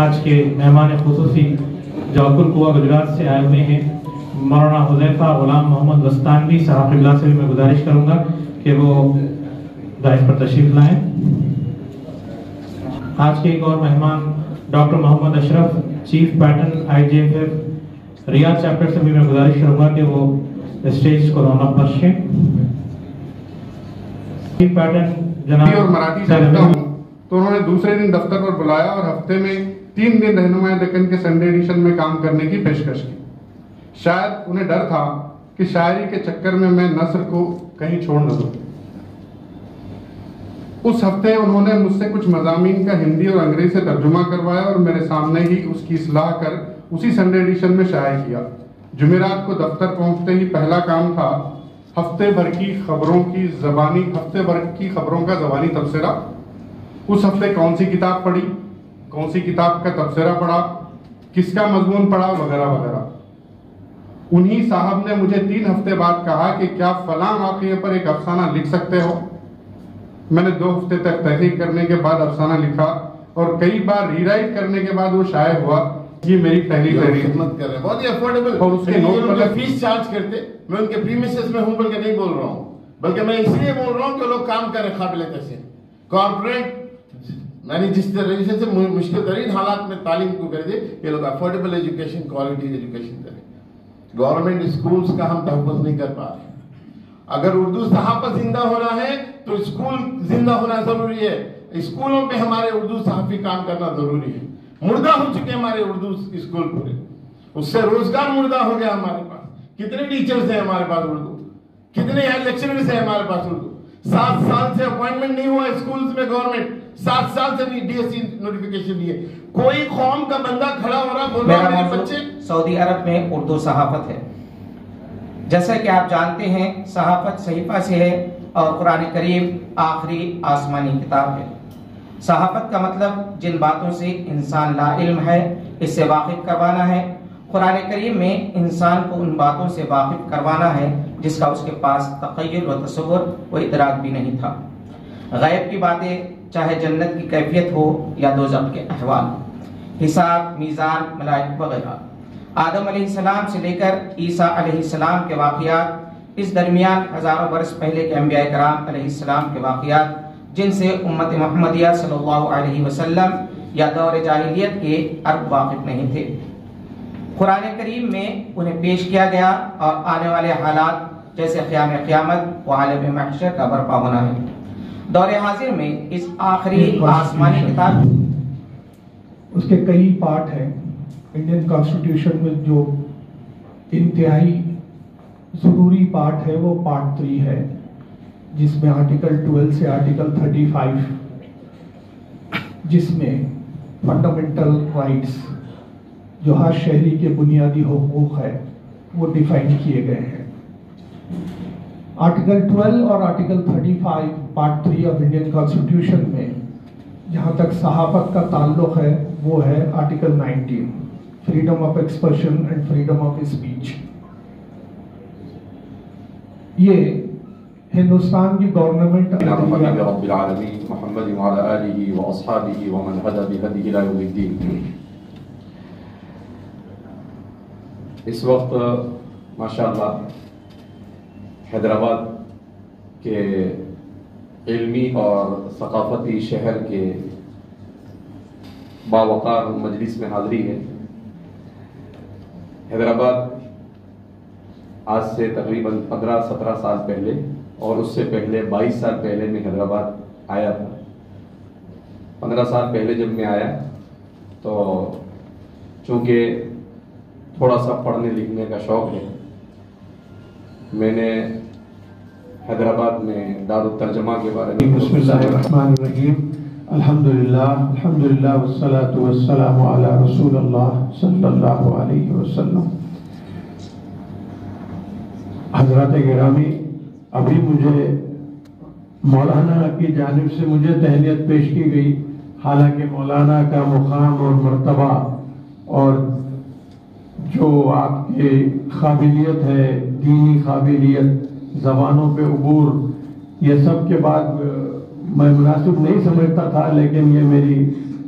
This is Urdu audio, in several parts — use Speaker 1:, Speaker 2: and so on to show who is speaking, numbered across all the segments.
Speaker 1: آج کے مہمان خصوصی جو القوا گجرات سے آئے ہوئے ہیں مولانا حذیفہ غلام محمد وستانوی صاحب قبلہ سے بھی میں گزارش کروں گا کہ وہ دائز پر تشریف لائیں۔ آج کے ایک اور مہمان ڈاکٹر محمد اشرف چیف پیٹرن IJFF ریاض چیپٹر سے بھی میں گزارش کروں گا کہ وہ اسٹیج کو رونق بخشیں۔ چیف پیٹرن جناب
Speaker 2: اور مراٹھی جانتا ہوں تو انہوں نے دوسرے دن دفتر پر بلایا اور ہفتے میں 3 دن رہنمائی دکن کے سنڈے ایڈیشن میں کام کرنے کی پیشکش کی۔ شاید انہیں ڈر تھا کہ شاعری کے چکر میں نثر کو کہیں چھوڑ نہ دوں۔ اس ہفتے انہوں نے مجھ سے کچھ مضامین کا ہندی اور انگریزی سے ترجمہ کروایا اور میرے سامنے ہی اس کی اصلاح کر اسی سنڈے ایڈیشن میں شائع کیا۔ جمعرات کو دفتر پہنچتے ہی پہلا کام تھا ہفتے بھر کی خبروں کا زبانی تبصرہ۔ اس ہفتے کون سی کتاب پڑھی، کون سی کتاب کا تبصرہ پڑھا، کس کا مضمون پڑھا وغیرہ وغیرہ۔ انہی صاحب نے مجھے 3 ہفتے بعد کہا کہ کیا فلاں واقعے پر ایک افسانہ لکھ سکتے ہو۔ میں نے 2 ہفتے تک تحقیق کرنے کے بعد افسانہ لکھا اور کئی بار ری رائٹ کرنے کے بعد وہ شائع ہوا۔ یہ میری پہلی تحریر
Speaker 3: خدمت کر رہے ہیں، بہت ہی افورڈیبل
Speaker 2: اور اس کے نوٹ پر
Speaker 3: فیس چارج کرتے۔ میں ان کے پریمیسز میں ہوں بلکہ نہیں بول رہا ہوں، بلکہ میں اس لیے بول رہا ہوں کہ لوگ کام کریں قابلیت سے۔ کارپوریٹ یعنی جس طریقے سے مشکل ترین حالات میں تعلیم کو کر دے، یہ لوگ افورڈیبل ایجوکیشن، کوالٹی ایجوکیشن کریں۔ گورنمنٹ اسکولز کا ہم تحفظ نہیں کر پا رہے۔ اگر اردو صحافت زندہ ہونا ہے تو اسکول زندہ ہونا ضروری ہے۔ اسکولوں پہ ہمارے اردو صحافی کام کرنا ضروری ہے۔ مردہ ہو چکے ہمارے اردو اسکول پورے، اس سے روزگار مردہ ہو گیا ہمارے پاس۔ کتنے ٹیچرز ہیں ہمارے پاس اردو، کتنے لیکچررز ہیں ہمارے پاس اردو۔ 7 سال سے اپوائنٹمنٹ نہیں ہوا اسکولز میں، گورنمنٹ 7 سال سے DSC نوٹیفیکیشن دیے۔ کوئی قوم کا بندہ کھڑا ہو رہا بول رہا میرے بچے۔
Speaker 4: سعودی عرب میں اردو صحافت ہے، جیسا کہ آپ جانتے ہیں صحافت صحیفہ سے ہے اور قرآن کریم آخری آسمانی کتاب ہے۔ صحافت کا مطلب جن باتوں سے انسان لا علم ہے اس سے واقف کروانا ہے۔ قرآن کریم میں انسان کو ان باتوں سے واقف کروانا ہے جس کا اس کے پاس تخیل و تصور و ادراک بھی نہیں تھا۔ غیب کی باتیں، چاہے جنت کی کیفیت ہو یا دوزخ کے احوال، حساب، میزان، ملائکہ وغیرہ، آدم علیہ السلام سے لے کر عیسیٰ علیہ السلام کے واقعات، اس درمیان ہزاروں برس پہلے کے انبیاء کرام علیہ السلام کے واقعات جن سے امت محمدیہ صلی اللہ علیہ وسلم یا دور جاہلیت کے عرب واقف نہیں تھے، قرآن کریم میں انہیں پیش کیا گیا اور آنے والے حالات جیسے قیام قیامت و عالم محشر کا برپا ہونا ہے۔ دور حاضر میں اس آخری آسمانی کتاب،
Speaker 5: اس کے کئی پارٹ ہیں۔ انڈین کانسٹیٹیوشن میں جو انتہائی ضروری پارٹ ہے وہ پارٹ 3 ہے، جس میں آرٹیکل 12 سے آرٹیکل 35، جس میں فنڈامنٹل رائٹس جو ہر شہری کے بنیادی حقوق ہے وہ ڈیفائن کیے گئے ہیں۔ آرٹیکل 12 اور article 35 part 3 of Indian constitution میں جہاں تک صحافت کا تعلق ہے وہ ہے article 19، freedom of expression and freedom of speech. یہ ہندوستان کی گورنمنٹ
Speaker 6: رب العالمین محمد وعلی آلہ واصحابہ ومن ہدی بہدیہ الی یوم الدین۔ اس وقت ماشاءاللہ حیدرآباد کے علمی اور ثقافتی شہر کے باوقار مجلس میں حاضری ہے۔ حیدرآباد آج سے تقریباً 15-17 سال پہلے اور اس سے پہلے 22 سال پہلے میں حیدرآباد آیا تھا۔ 15 سال پہلے جب میں آیا تو چونکہ تھوڑا سا پڑھنے لکھنے کا شوق ہے، میں نے حیدرآباد میں دارالترجمہ کے بارے میں
Speaker 5: بسم اللہ الرحمن الرحیم، الحمدللہ والصلاة والسلام علی رسول اللہ صلی اللہ علیہ وسلم۔ حضرات گرامی، ابھی مجھے مولانا کی جانب سے مجھے تہنیت پیش کی گئی، حالانکہ مولانا کا مقام اور مرتبہ اور جو آپ کی قابلیت ہے، دینی قابلیت، زبانوں پہ عبور، یہ سب کے بعد میں مناسب نہیں سمجھتا تھا، لیکن یہ میری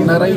Speaker 7: NRI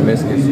Speaker 6: MSKC